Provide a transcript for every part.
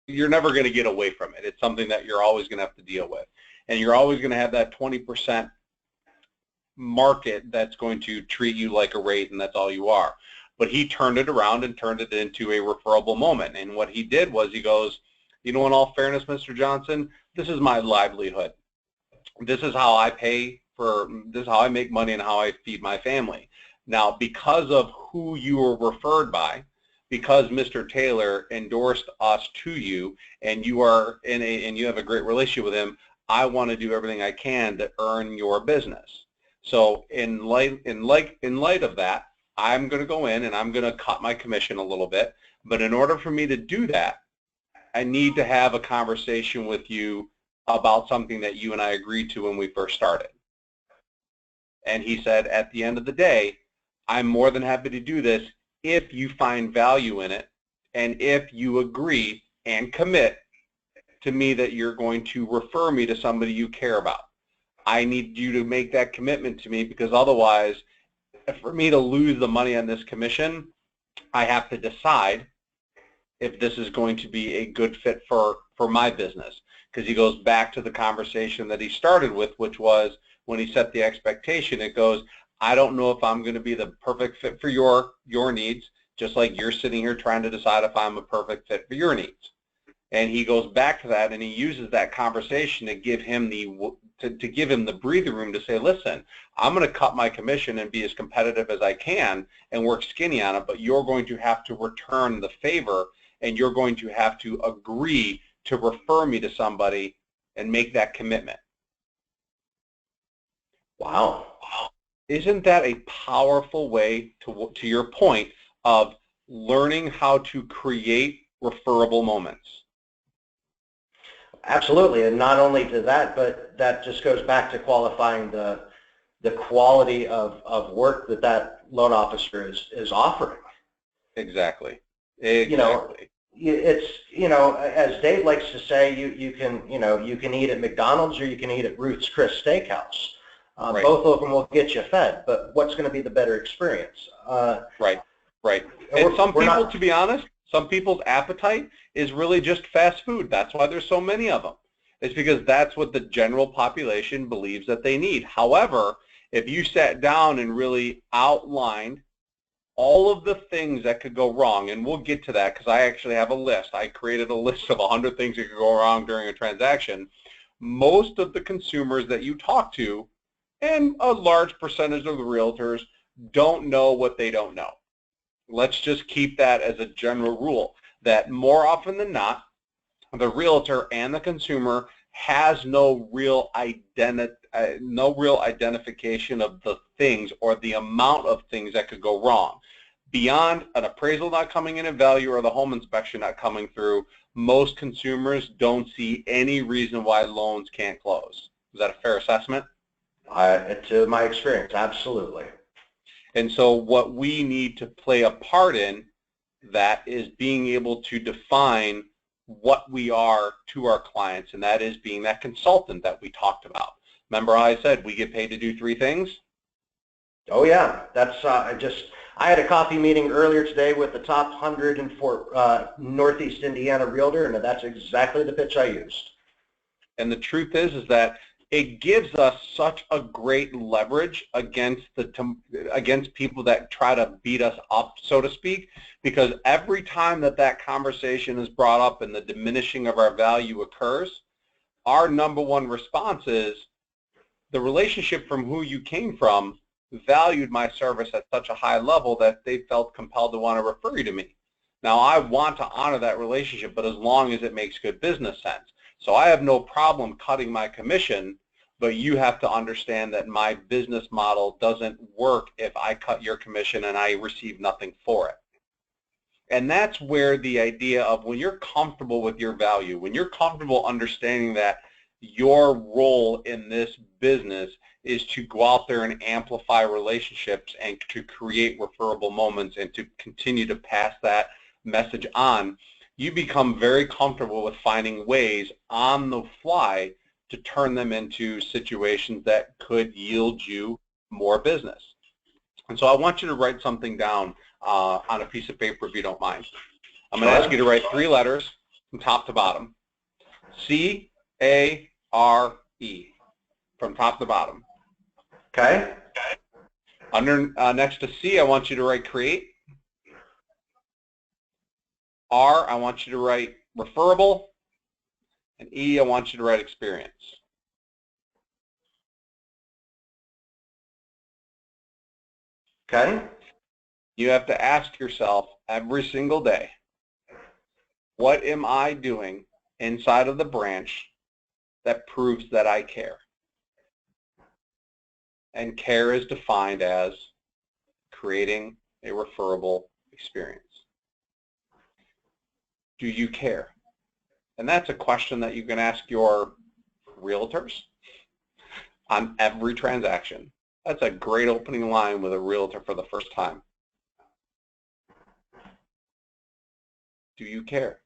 you're never going to get away from it. It's something that you're always going to have to deal with. And you're always going to have that 20% market that's going to treat you like a rate, and that's all you are. But he turned it around and turned it into a referable moment. And what he did was he goes, you know, in all fairness, Mr. Johnson, this is my livelihood. This is how I pay for, this is how I make money and how I feed my family. Now, because of who you were referred by, because Mr. Taylor endorsed us to you, and you are in and you have a great relationship with him, I want to do everything I can to earn your business. So in light of that, I'm going to go in and I'm going to cut my commission a little bit. But in order for me to do that, I need to have a conversation with you about something that you and I agreed to when we first started. And he said, at the end of the day, I'm more than happy to do this if you find value in it and if you agree and commit to me that you're going to refer me to somebody you care about. I need you to make that commitment to me, because otherwise, for me to lose the money on this commission, I have to decide if this is going to be a good fit for my business. Because he goes back to the conversation that he started with, which was when he set the expectation, it goes, I don't know if I'm going to be the perfect fit for your needs, just like you're sitting here trying to decide if I'm a perfect fit for your needs. And he goes back to that, and he uses that conversation to give him the breathing room to say, listen, I'm going to cut my commission and be as competitive as I can and work skinny on it, but you're going to have to return the favor, and you're going to have to agree to refer me to somebody and make that commitment. Wow. Isn't that a powerful way, to your point, of learning how to create referable moments? Absolutely, and not only to that, but that just goes back to qualifying the quality of work that loan officer is offering. Exactly. You know, it's, you know, as Dave likes to say, you can eat at McDonald's or you can eat at Ruth's Chris Steakhouse. Right. Both of them will get you fed, but what's going to be the better experience? Right. And some people, to be honest, some people's appetite is really just fast food. That's why there's so many of them. It's because that's what the general population believes that they need. However, if you sat down and really outlined all of the things that could go wrong, and we'll get to that because I actually have a list. I created a list of 100 things that could go wrong during a transaction. Most of the consumers that you talk to, and a large percentage of the realtors, don't know what they don't know. Let's just keep that as a general rule, that more often than not, the realtor and the consumer has no real identification of the things or the amount of things that could go wrong. Beyond an appraisal not coming in at value or the home inspection not coming through, most consumers don't see any reason why loans can't close. Is that a fair assessment? To my experience, absolutely. And so what we need to play a part in that is being able to define what we are to our clients, and that is being that consultant that we talked about. Remember how I said we get paid to do 3 things? Oh yeah, that's I had a coffee meeting earlier today with the top 104 Northeast Indiana realtor, and that's exactly the pitch I used. And the truth is that it gives us such a great leverage against people that try to beat us up, so to speak, because every time that conversation is brought up and the diminishing of our value occurs, our number one response is, the relationship from who you came from valued my service at such a high level that they felt compelled to want to refer you to me. Now, I want to honor that relationship, but as long as it makes good business sense. So I have no problem cutting my commission, but you have to understand that my business model doesn't work if I cut your commission and I receive nothing for it. And that's where the idea of, when you're comfortable with your value, when you're comfortable understanding that your role in this business is to go out there and amplify relationships and to create referable moments and to continue to pass that message on, you become very comfortable with finding ways on the fly to turn them into situations that could yield you more business. And so I want you to write something down on a piece of paper, if you don't mind. I'm going to ask you to write 3 letters from top to bottom. C-A-R-E, from top to bottom. Okay. Under next to C, I want you to write create. R, I want you to write referable. And E, I want you to write experience. Okay. You have to ask yourself every single day, what am I doing inside of the branch that proves that I care? And care is defined as creating a referable experience. Do you care? And that's a question that you can ask your realtors on every transaction. That's a great opening line with a realtor for the first time. Do you care?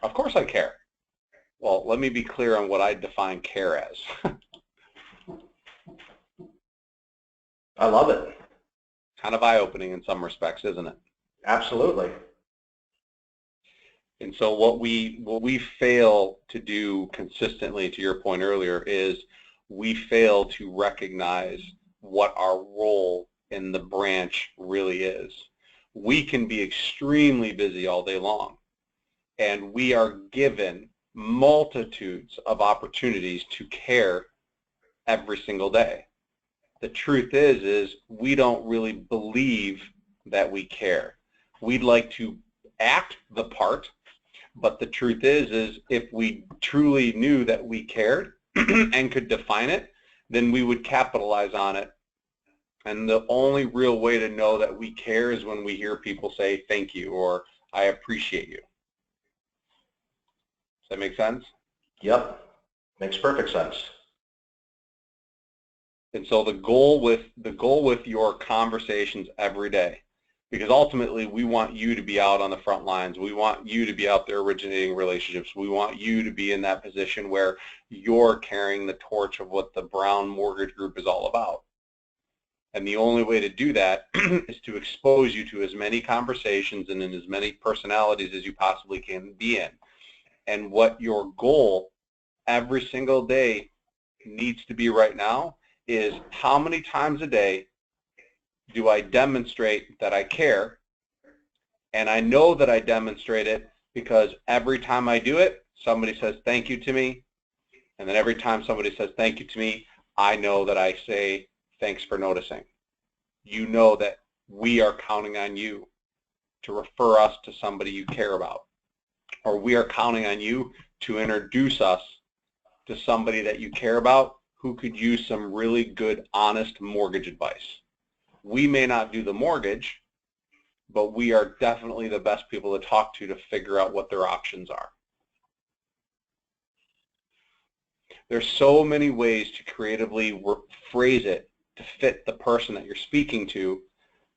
Of course I care. Well, let me be clear on what I define care as. I love it. Kind of eye-opening in some respects, isn't it? Absolutely. And so what we fail to do consistently, to your point earlier, is we fail to recognize what our role in the branch really is. We can be extremely busy all day long, and we are given multitudes of opportunities to care every single day. The truth is we don't really believe that we care. We'd like to act the part, but the truth is if we truly knew that we cared and could define it, then we would capitalize on it. And the only real way to know that we care is when we hear people say thank you or I appreciate you. Does that make sense? Yep. Makes perfect sense. And so the goal with your conversations every day, because ultimately we want you to be out on the front lines. We want you to be out there originating relationships. We want you to be in that position where you're carrying the torch of what the Brown Mortgage Group is all about. And the only way to do that is to expose you to as many conversations and in as many personalities as you possibly can be in. And what your goal every single day needs to be right now is how many times a day do I demonstrate that I care? And I know that I demonstrate it because every time I do it, somebody says thank you to me. And then every time somebody says thank you to me, I know that I say thanks for noticing. You know that we are counting on you to refer us to somebody you care about. Or we are counting on you to introduce us to somebody that you care about who could use some really good, honest mortgage advice. We may not do the mortgage, but we are definitely the best people to talk to figure out what their options are. There's so many ways to creatively phrase it to fit the person that you're speaking to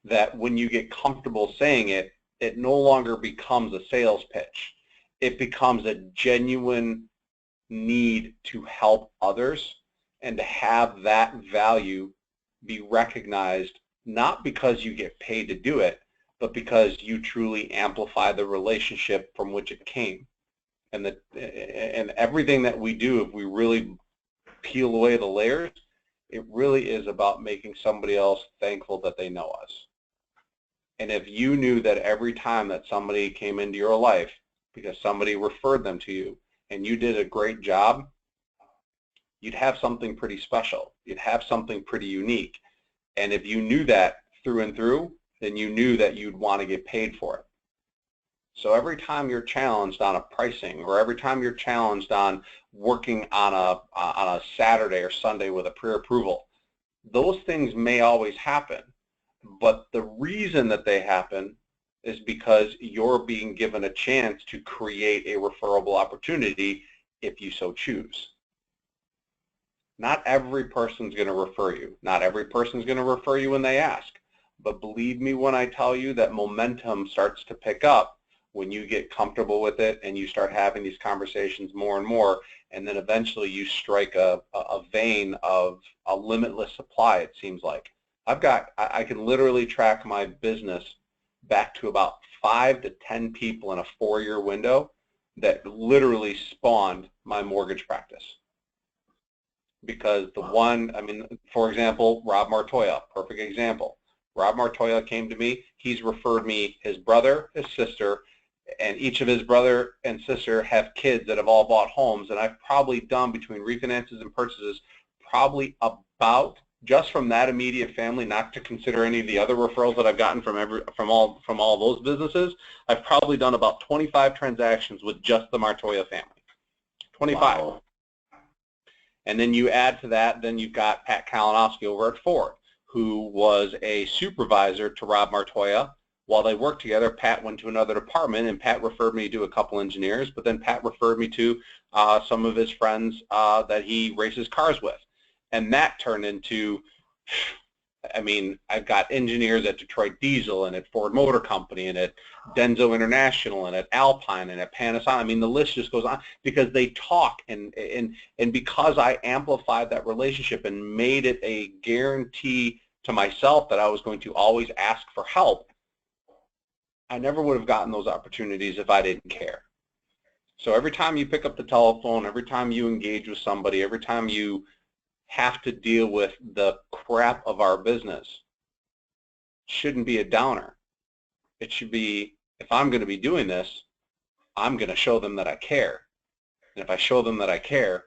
that when you get comfortable saying it, it no longer becomes a sales pitch. It becomes a genuine need to help others and to have that value be recognized, not because you get paid to do it, but because you truly amplify the relationship from which it came. And everything that we do, if we really peel away the layers, it really is about making somebody else thankful that they know us. And if you knew that every time that somebody came into your life because somebody referred them to you and you did a great job, you'd have something pretty special. You'd have something pretty unique. And if you knew that through and through, then you knew that you'd want to get paid for it. So every time you're challenged on a pricing, or every time you're challenged on working on a Saturday or Sunday with a pre-approval, those things may always happen. But the reason that they happen is because you're being given a chance to create a referable opportunity if you so choose. Not every person's going to refer you. Not every person's going to refer you when they ask. But believe me when I tell you that momentum starts to pick up when you get comfortable with it and you start having these conversations more and more, and then eventually you strike a vein of a limitless supply, it seems like. I can literally track my business back to about 5 to 10 people in a 4-year window that literally spawned my mortgage practice. Because the one, I mean, for example, Rob Martoya, perfect example. Rob Martoya came to me. He's referred me his brother, his sister, and each of his brother and sister have kids that have all bought homes, and I've probably done, between refinances and purchases, probably about, just from that immediate family, not to consider any of the other referrals that I've gotten from all those businesses, I've probably done about 25 transactions with just the Martoya family. 25. Wow. And then you add to that, then you've got Pat Kalinowski over at Ford, who was a supervisor to Rob Martoya. While they worked together, Pat went to another department, and Pat referred me to a couple engineers, but then Pat referred me to some of his friends that he races cars with. And that turned into, I mean, I've got engineers at Detroit Diesel and at Ford Motor Company and at Denso International and at Alpine and at Panasonic. I mean, the list just goes on, because they talk, and because I amplified that relationship and made it a guarantee to myself that I was going to always ask for help, I never would have gotten those opportunities if I didn't care. So every time you pick up the telephone, every time you engage with somebody, every time you have to deal with the crap of our business, shouldn't be a downer. It should be, if I'm going to be doing this, I'm going to show them that I care. And if I show them that I care,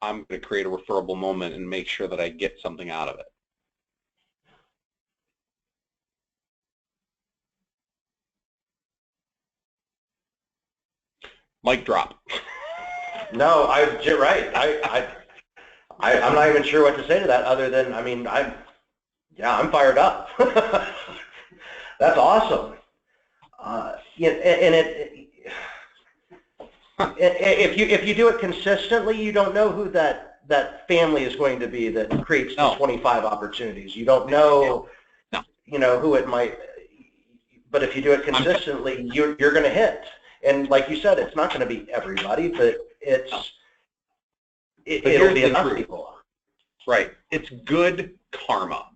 I'm going to create a referable moment and make sure that I get something out of it. Mic drop. No, you're right. I'm not even sure what to say to that, other than, I mean, I'm fired up. That's awesome. Yeah, and if you do it consistently, you don't know who that family is going to be that creates the 25 opportunities. You don't know, you know, who it might. But if you do it consistently, you're going to hit. And like you said, it's not going to be everybody, but it'll be enough people. Right. It's good karma.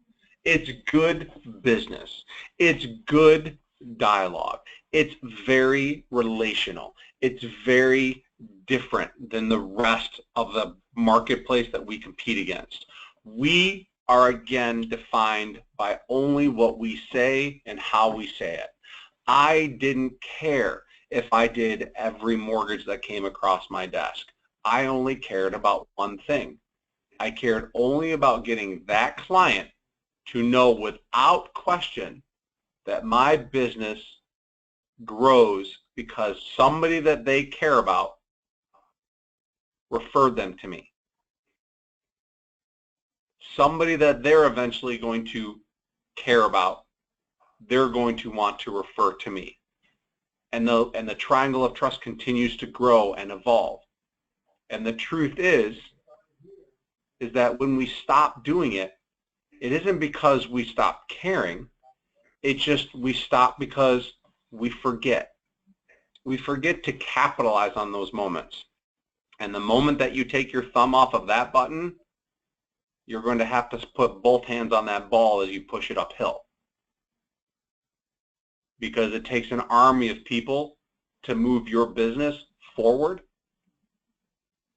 It's good business. It's good dialogue. It's very relational. It's very different than the rest of the marketplace that we compete against. We are, again, defined by only what we say and how we say it. I didn't care if I did every mortgage that came across my desk. I only cared about one thing. I cared only about getting that client to know without question that my business grows because somebody that they care about referred them to me. Somebody that they're eventually going to care about, they're going to want to refer to me. And the triangle of trust continues to grow and evolve. And the truth is that when we stop doing it, it isn't because we stop caring. It's just we stop because we forget. We forget to capitalize on those moments. And the moment that you take your thumb off of that button, you're going to have to put both hands on that ball as you push it uphill. Because it takes an army of people to move your business forward,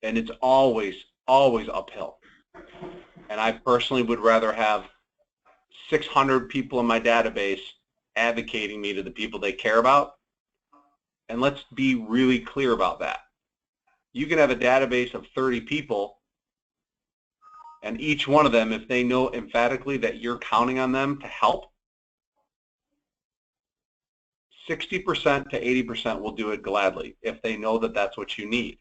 and it's always, always uphill. And I personally would rather have 600 people in my database advocating me to the people they care about. And let's be really clear about that. You can have a database of 30 people, and each one of them, if they know emphatically that you're counting on them to help, 60% to 80% will do it gladly if they know that that's what you need.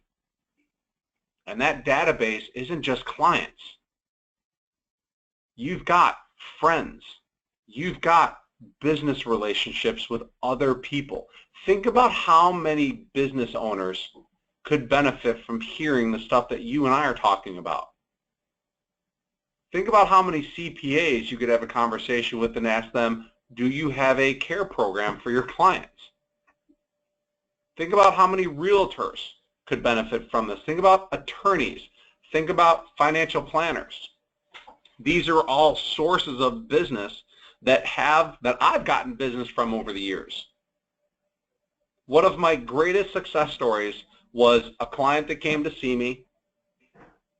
And that database isn't just clients. You've got friends. You've got business relationships with other people. Think about how many business owners could benefit from hearing the stuff that you and I are talking about. Think about how many CPAs you could have a conversation with and ask them, do you have a care program for your clients? Think about how many realtors could benefit from this. Think about attorneys. Think about financial planners. These are all sources of business that I've gotten business from over the years. One of my greatest success stories was a client that came to see me,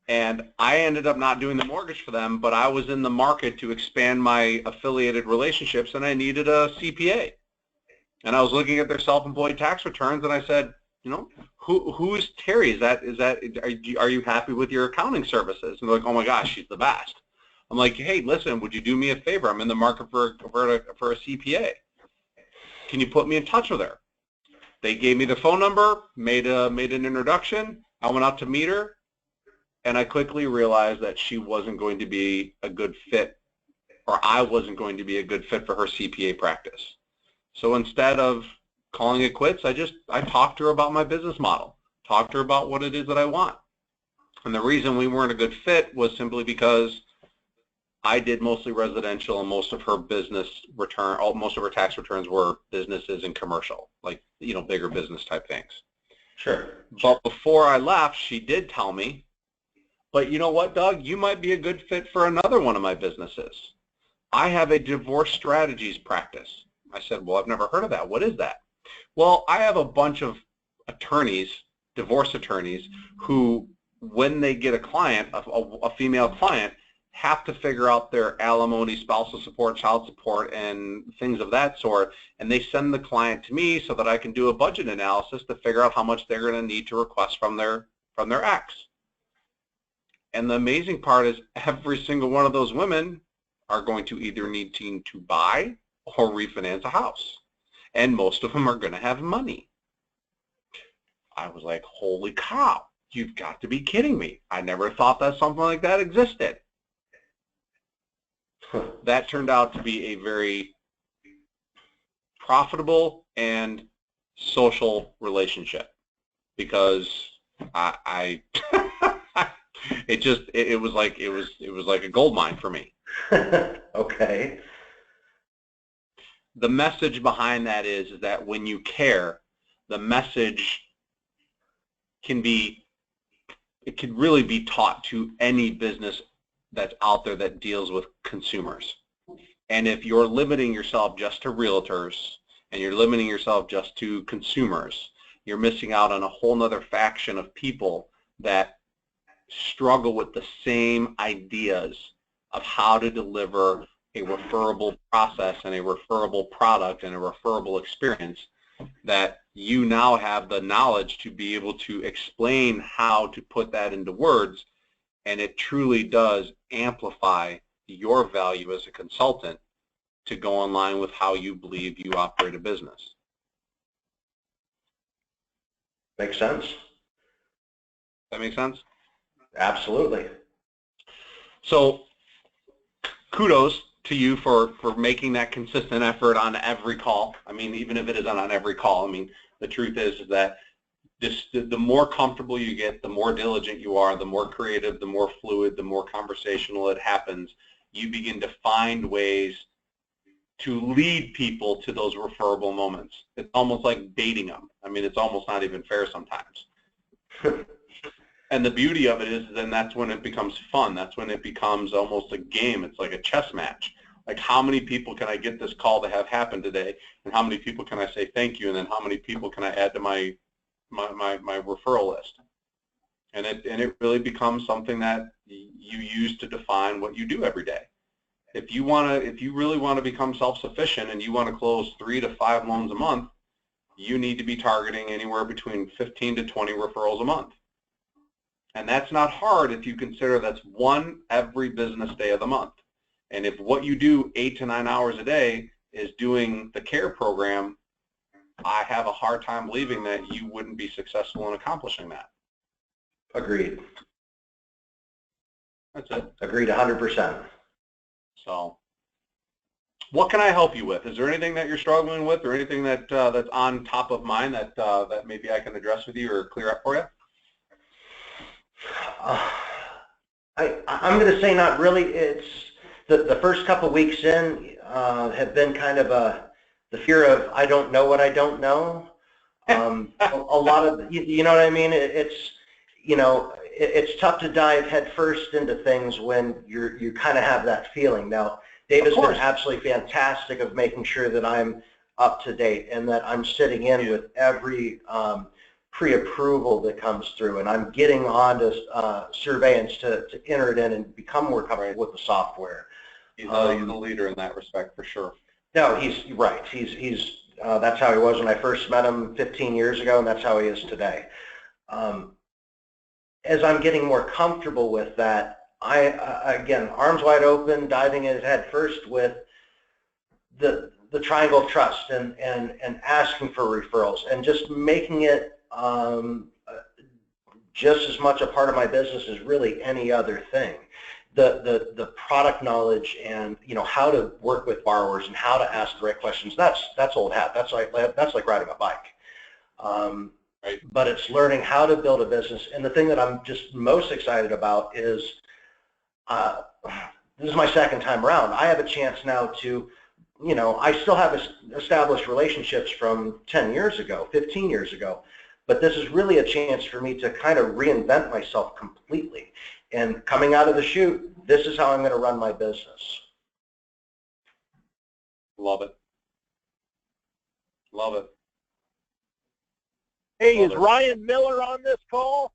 and I ended up not doing the mortgage for them, but I was in the market to expand my affiliated relationships, and I needed a CPA. And I was looking at their self-employed tax returns, and I said, you know, who's Terry? Are you happy with your accounting services? And they're like, oh my gosh, she's the best. I'm like, hey, listen, would you do me a favor? I'm in the market for a CPA. Can you put me in touch with her? They gave me the phone number, made an introduction. I went out to meet her, and I quickly realized that she wasn't going to be a good fit, or I wasn't going to be a good fit for her CPA practice. So instead of calling it quits, I talked to her about my business model, talked to her about what it is that I want. And the reason we weren't a good fit was simply because I did mostly residential, and most of her most of her tax returns were businesses and commercial, like, you know, bigger business type things. Sure. But before I left, she did tell me, but you know what, Doug, you might be a good fit for another one of my businesses. I have a divorce strategies practice. I said, well, I've never heard of that. What is that? Well, I have a bunch of attorneys, divorce attorneys, who, when they get a client, a female client, have to figure out their alimony, spousal support, child support, and things of that sort, and they send the client to me so that I can do a budget analysis to figure out how much they're going to need to request from their ex. And the amazing part is every single one of those women are going to either need to buy or refinance a house, and most of them are going to have money. I was like, holy cow, you've got to be kidding me. I never thought that something like that existed. That turned out to be a very profitable and social relationship, because it was like a gold mine for me. Okay. The message behind that is that when you care, the message can really be taught to any business that's out there that deals with consumers. And if you're limiting yourself just to realtors, and you're limiting yourself just to consumers, you're missing out on a whole nother faction of people that struggle with the same ideas of how to deliver a referable process and a referable product and a referable experience, that you now have the knowledge to be able to explain how to put that into words, and it truly does amplify your value as a consultant to go in line with how you believe you operate a business. Makes sense. That makes sense? Absolutely. So kudos to you for making that consistent effort on every call. I mean, even if it isn't on every call, I mean, the truth is that the more comfortable you get, the more diligent you are, the more creative, the more fluid, the more conversational it happens, you begin to find ways to lead people to those referable moments. It's almost like dating them. I mean, it's almost not even fair sometimes. And the beauty of it is then that's when it becomes fun. That's when it becomes almost a game. It's like a chess match. Like, how many people can I get this call to have happen today, and how many people can I say thank you, and then how many people can I add to my referral list? And it really becomes something that you use to define what you do every day. If you really want to become self-sufficient and you want to close 3 to 5 loans a month, you need to be targeting anywhere between 15 to 20 referrals a month. And that's not hard if you consider that's one every business day of the month. And if what you do 8 to 9 hours a day is doing the CARE program, I have a hard time believing that you wouldn't be successful in accomplishing that. Agreed. That's it. Agreed 100%. So what can I help you with? Is there anything that you're struggling with, or anything that that's on top of mind that that maybe I can address with you or clear up for you? I'm going to say not really. It's the first couple weeks in have been kind of the fear of I don't know what I don't know. A lot of, you know what I mean? It's tough to dive headfirst into things when you kind of have that feeling. Now, Dave has been absolutely fantastic of making sure that I'm up to date and that I'm sitting in with every pre-approval that comes through, and I'm getting on to surveillance to enter it in and become more comfortable with the software. He's a leader in that respect for sure. No, he's right. He's that's how he was when I first met him 15 years ago, and that's how he is today. As I'm getting more comfortable with that, again, arms wide open, diving in head first with the triangle of trust and asking for referrals and just making it just as much a part of my business as really any other thing. The product knowledge and how to work with borrowers and how to ask the right questions, that's old hat. That's like riding a bike. Right. But it's learning how to build a business. And the thing that I'm just most excited about is this is my second time around. I have a chance now to, I still have established relationships from 10 years ago, 15 years ago, but this is really a chance for me to kind of reinvent myself completely. And coming out of the chute, this is how I'm going to run my business. Love it. Love it. Hey, is Ryan Miller on this call?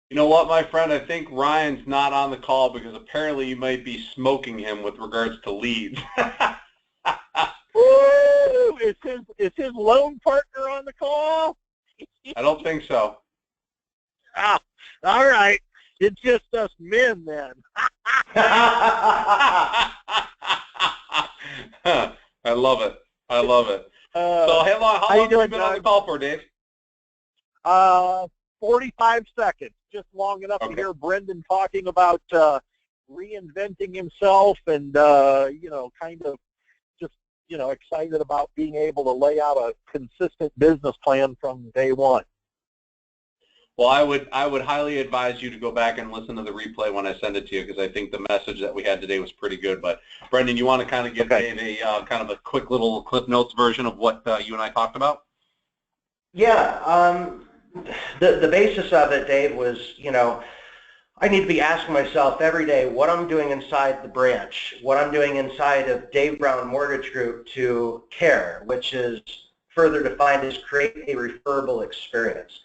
You know what, my friend? I think Ryan's not on the call because apparently you might be smoking him with regards to leads. Woo! Is his loan partner on the call? I don't think so. Ah, all right. It's just us men then. I love it. I love it. So how long have you been on the call for, Dave? 45 seconds, just long enough to hear Brendan talking about reinventing himself and, kind of just, excited about being able to lay out a consistent business plan from day one. Well, I would highly advise you to go back and listen to the replay when I send it to you because I think the message that we had today was pretty good. But Brendan, you want to kind of give Dave a kind of a quick little Cliff Notes version of what you and I talked about? Yeah. The basis of it, Dave, was, I need to be asking myself every day what I'm doing inside the branch, what I'm doing inside of Dave Brown Mortgage Group to care, which is further defined as create a referable experience.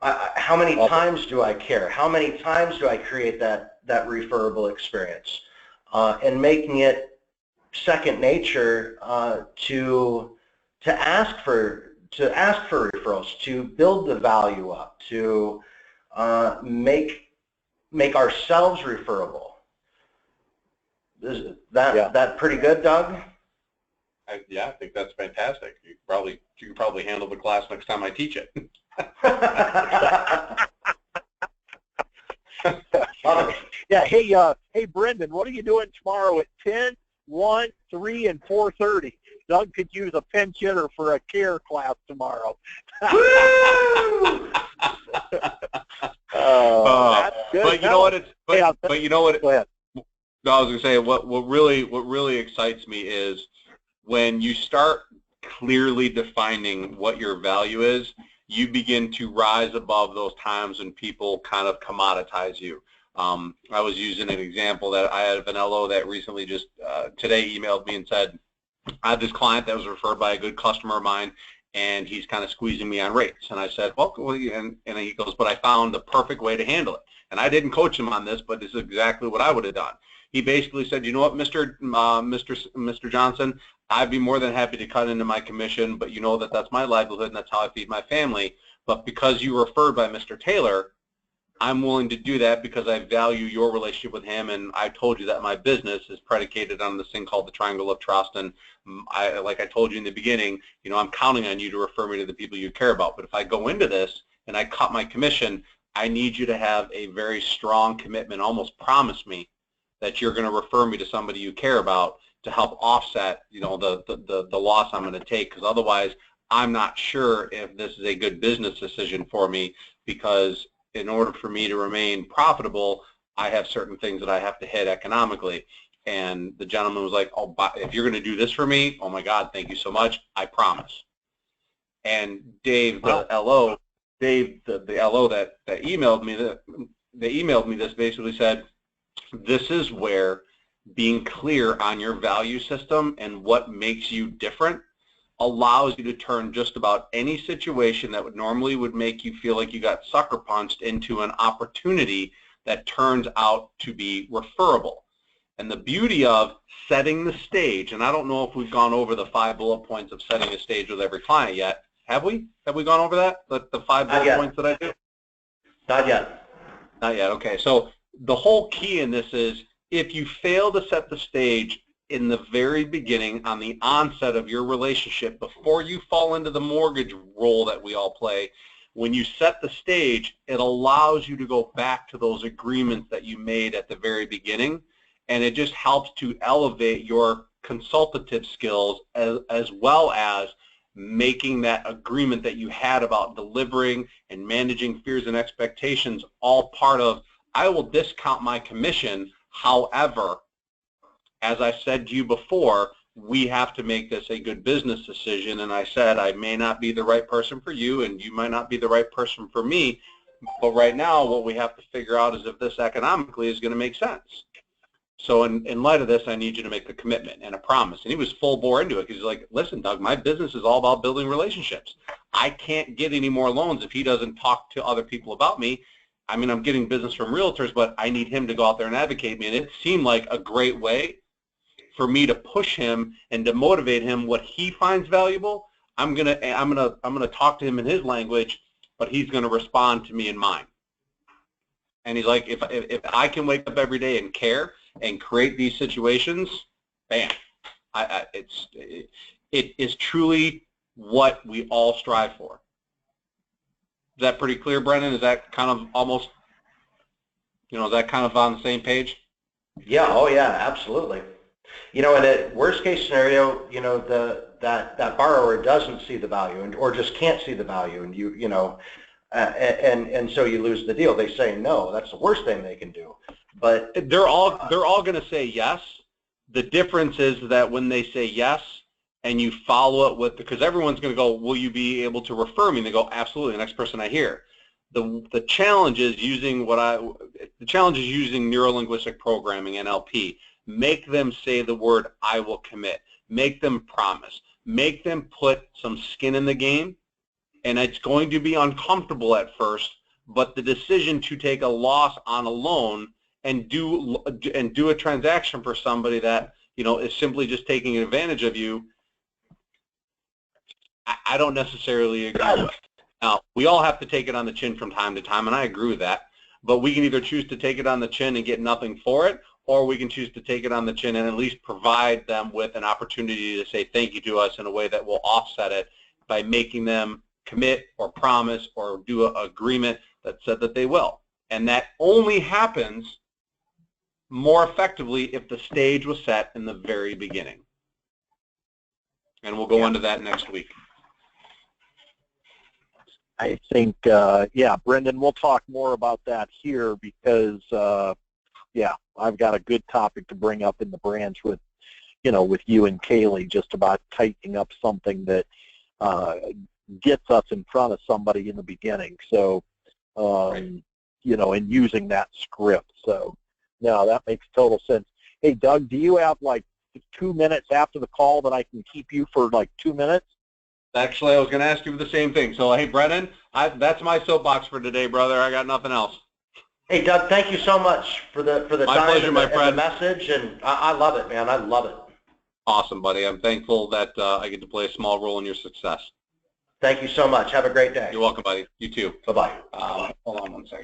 How many times do I care? How many times do I create that referable experience? And making it second nature to ask for referrals, to build the value up, to make ourselves referable. Is that pretty good, Doug? Yeah, I think that's fantastic. You can probably handle the class next time I teach it. Yeah. Hey, Brendan, what are you doing tomorrow at 10, 1, 3, and 4:30? Doug could use a pinch hitter for a care class tomorrow. Woo! That's good. But you know what? But you know what? Go ahead. No, I was going to say what really excites me is when you start clearly defining what your value is, you begin to rise above those times when people kind of commoditize you. I was using an example that I have an LO that recently just today emailed me and said, I have this client that was referred by a good customer of mine, and he's kind of squeezing me on rates. And I said, well, and he goes, but I found the perfect way to handle it. And I didn't coach him on this, but this is exactly what I would have done. He basically said, you know what, Mr. Johnson, I'd be more than happy to cut into my commission, but you know that that's my livelihood and that's how I feed my family. But because you were referred by Mr. Taylor, I'm willing to do that because I value your relationship with him, and I told you that my business is predicated on this thing called the triangle of trust. And like I told you in the beginning, I'm counting on you to refer me to the people you care about. But if I go into this and I cut my commission, I need you to have a very strong commitment, almost promise me that you're going to refer me to somebody you care about to help offset, the loss I'm going to take, because otherwise I'm not sure if this is a good business decision for me, because in order for me to remain profitable, I have certain things that I have to hit economically. And the gentleman was like, oh, if you're going to do this for me, oh my God, thank you so much, I promise. And Dave, the LO that emailed me, they emailed me this, basically said, this is where being clear on your value system and what makes you different allows you to turn just about any situation that would normally make you feel like you got sucker punched into an opportunity that turns out to be referable. And the beauty of setting the stage, and I don't know if we've gone over the 5 bullet points of setting a stage with every client yet. Have we? Have we gone over that? The 5 bullet points that I do? Not yet. Not yet. Okay. So the whole key in this is if you fail to set the stage in the very beginning, on the onset of your relationship, before you fall into the mortgage role that we all play, when you set the stage, it allows you to go back to those agreements that you made at the very beginning, and it just helps to elevate your consultative skills as well as making that agreement that you had about delivering and managing fears and expectations all part of, I will discount my commission, however, as I said to you before, we have to make this a good business decision, and I said I may not be the right person for you and you might not be the right person for me, but right now what we have to figure out is if this economically is going to make sense. So in light of this, I need you to make a commitment and a promise. And he was full bore into it because he's like, listen, Doug, my business is all about building relationships. I can't get any more loans if he doesn't talk to other people about me. I mean, I'm getting business from realtors, but I need him to go out there and advocate me. And it seemed like a great way for me to push him and to motivate him what he finds valuable. I'm gonna talk to him in his language, but he's gonna respond to me in mine. And he's like, if I can wake up every day and care and create these situations, bam, it is truly what we all strive for. Is that pretty clear, Brendan? Is that kind of almost, is that kind of on the same page? Yeah. Oh, yeah. Absolutely. In a worst case scenario, that borrower doesn't see the value or just can't see the value, and and so you lose the deal. They say no. That's the worst thing they can do. But they're all going to say yes. The difference is that when they say yes and you follow it with, because everyone's going to go, will you be able to refer me? And they go, absolutely. The next person I hear. The challenge is using neuro-linguistic programming, NLP. Make them say the word, I will commit. Make them promise. Make them put some skin in the game. And it's going to be uncomfortable at first, but the decision to take a loss on a loan and do a transaction for somebody that, is simply just taking advantage of you, I don't necessarily agree with. Now, we all have to take it on the chin from time to time, and I agree with that. But we can either choose to take it on the chin and get nothing for it, or we can choose to take it on the chin and at least provide them with an opportunity to say thank you to us in a way that will offset it by making them commit or promise or do an agreement that said that they will. And that only happens more effectively if the stage was set in the very beginning. And we'll go into that next week. I think, Brendan, we'll talk more about that here because, I've got a good topic to bring up in the branch with you and Kaylee, just about tightening up something that gets us in front of somebody in the beginning. So, and using that script. So, no, that makes total sense. Hey, Doug, do you have like 2 minutes after the call that I can keep you for like 2 minutes? Actually, I was going to ask you the same thing. So, hey, Brendan, that's my soapbox for today, brother. I got nothing else. Hey, Doug, thank you so much for the my time pleasure, my friend. and the message, and I love it, man. I love it. Awesome, buddy. I'm thankful that I get to play a small role in your success. Thank you so much. Have a great day. You're welcome, buddy. You too. Bye-bye. Hold on one second.